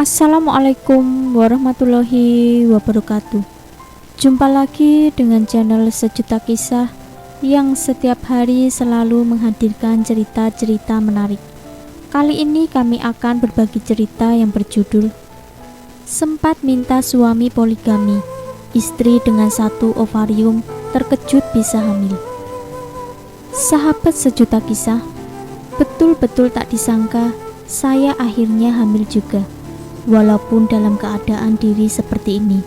Assalamualaikum warahmatullahi wabarakatuh. Jumpa lagi dengan channel Sejuta Kisah yang setiap hari selalu menghadirkan cerita-cerita menarik. Kali ini kami akan berbagi cerita yang berjudul Sempat Minta Suami Poligami, Istri dengan satu ovarium terkejut bisa hamil. Sahabat Sejuta Kisah, betul-betul tak disangka saya akhirnya hamil juga. Walaupun dalam keadaan diri seperti ini,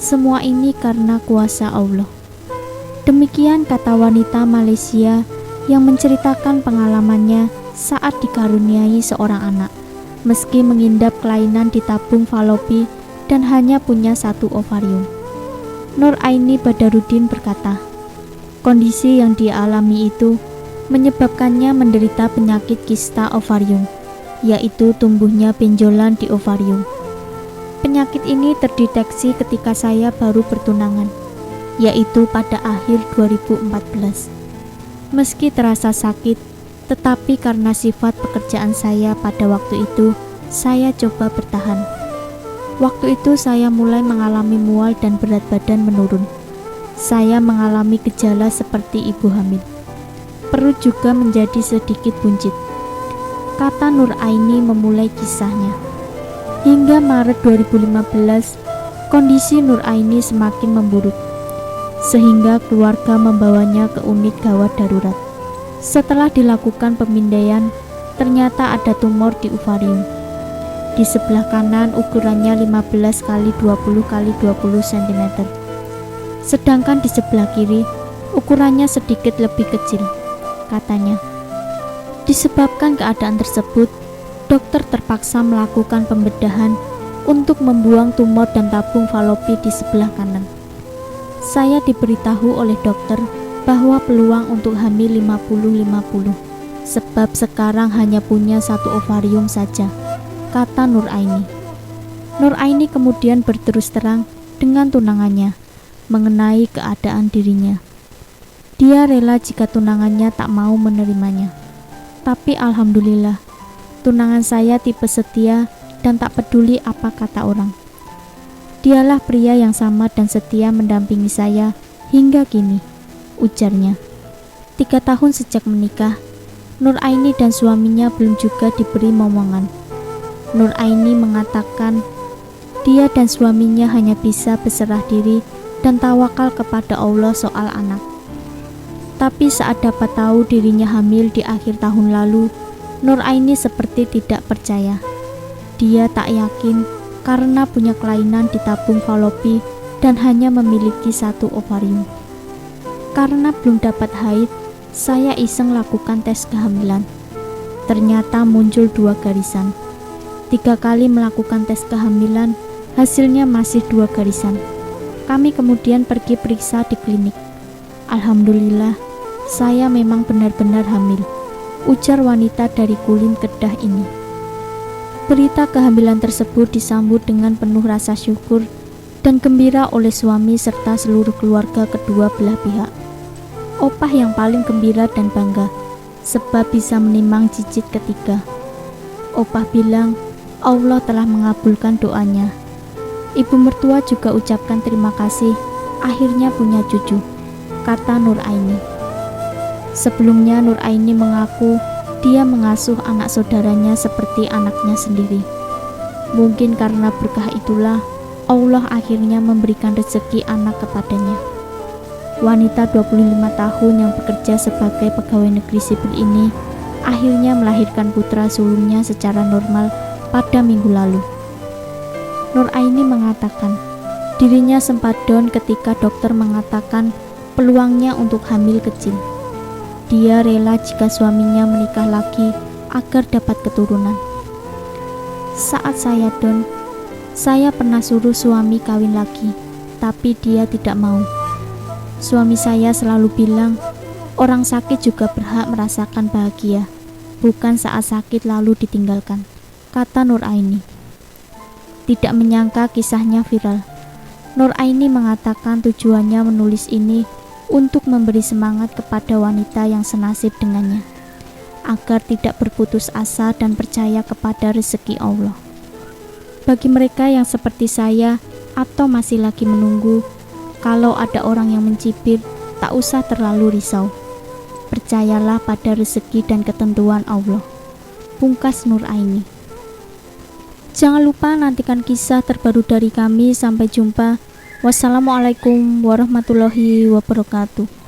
semua ini karena kuasa Allah. Demikian kata wanita Malaysia yang menceritakan pengalamannya saat dikaruniai seorang anak, meski mengidap kelainan di tabung falopi dan hanya punya satu ovarium. Nur Aini Badarudin berkata, kondisi yang dia alami itu menyebabkannya menderita penyakit kista ovarium, yaitu tumbuhnya benjolan di ovarium. Penyakit ini terdeteksi ketika saya baru bertunangan, yaitu pada akhir 2014. Meski terasa sakit, tetapi karena sifat pekerjaan saya pada waktu itu, saya coba bertahan. Waktu itu saya mulai mengalami mual dan berat badan menurun. Saya mengalami gejala seperti ibu hamil. Perut juga menjadi sedikit buncit. Kata Nur Aini memulai kisahnya. Hingga Maret 2015, kondisi Nur Aini semakin memburuk, sehingga keluarga membawanya ke unit gawat darurat. Setelah dilakukan pemindaian, ternyata ada tumor di ovarium. Di sebelah kanan ukurannya 15 x 20 x 20 cm. Sedangkan di sebelah kiri ukurannya sedikit lebih kecil, katanya. Disebabkan keadaan tersebut, dokter terpaksa melakukan pembedahan untuk membuang tumor dan tabung falopi di sebelah kanan. Saya diberitahu oleh dokter bahwa peluang untuk hamil 50-50, sebab sekarang hanya punya satu ovarium saja, kata Nur Aini. Nur Aini kemudian berterus terang dengan tunangannya mengenai keadaan dirinya. Dia rela jika tunangannya tak mau menerimanya. Tapi alhamdulillah, tunangan saya tipe setia dan tak peduli apa kata orang. Dialah pria yang sama dan setia mendampingi saya hingga kini, ujarnya. 3 tahun sejak menikah, Nur Aini dan suaminya belum juga diberi momongan. Nur Aini mengatakan dia dan suaminya hanya bisa berserah diri dan tawakal kepada Allah soal anak. Tapi saat dapat tahu dirinya hamil di akhir tahun lalu, Nur Aini seperti tidak percaya. Dia tak yakin karena punya kelainan di tabung falopi dan hanya memiliki satu ovarium. Karena belum dapat haid, saya iseng lakukan tes kehamilan. Ternyata muncul 2 garisan. 3 kali melakukan tes kehamilan, hasilnya masih 2 garisan. Kami kemudian pergi periksa di klinik. Alhamdulillah, saya memang benar-benar hamil, ujar wanita dari Kulim Kedah ini. Berita kehamilan tersebut disambut dengan penuh rasa syukur dan gembira oleh suami serta seluruh keluarga kedua belah pihak. Opah yang paling gembira dan bangga, sebab bisa menimang cicit ketiga. Opah bilang, Allah telah mengabulkan doanya. Ibu mertua juga ucapkan terima kasih, akhirnya punya cucu, kata Nur Aini. Sebelumnya Nur Aini mengaku dia mengasuh anak saudaranya seperti anaknya sendiri. Mungkin karena berkah itulah Allah akhirnya memberikan rezeki anak kepadanya. Wanita 25 tahun yang bekerja sebagai pegawai negeri sipil ini akhirnya melahirkan putra sulungnya secara normal pada minggu lalu. Nur Aini mengatakan dirinya sempat down ketika dokter mengatakan peluangnya untuk hamil kecil. Dia rela jika suaminya menikah lagi agar dapat keturunan. Saat saya down, saya pernah suruh suami kawin lagi, tapi dia tidak mau. Suami saya selalu bilang, orang sakit juga berhak merasakan bahagia, bukan saat sakit lalu ditinggalkan, kata Nur Aini. Tidak menyangka kisahnya viral. Nur Aini mengatakan tujuannya menulis ini untuk memberi semangat kepada wanita yang senasib dengannya, agar tidak berputus asa dan percaya kepada rezeki Allah. Bagi mereka yang seperti saya atau masih lagi menunggu, kalau ada orang yang mencibir, tak usah terlalu risau. Percayalah pada rezeki dan ketentuan Allah. Pungkas Nur Aini. Jangan lupa nantikan kisah terbaru dari kami. Sampai jumpa. Wassalamualaikum warahmatullahi wabarakatuh.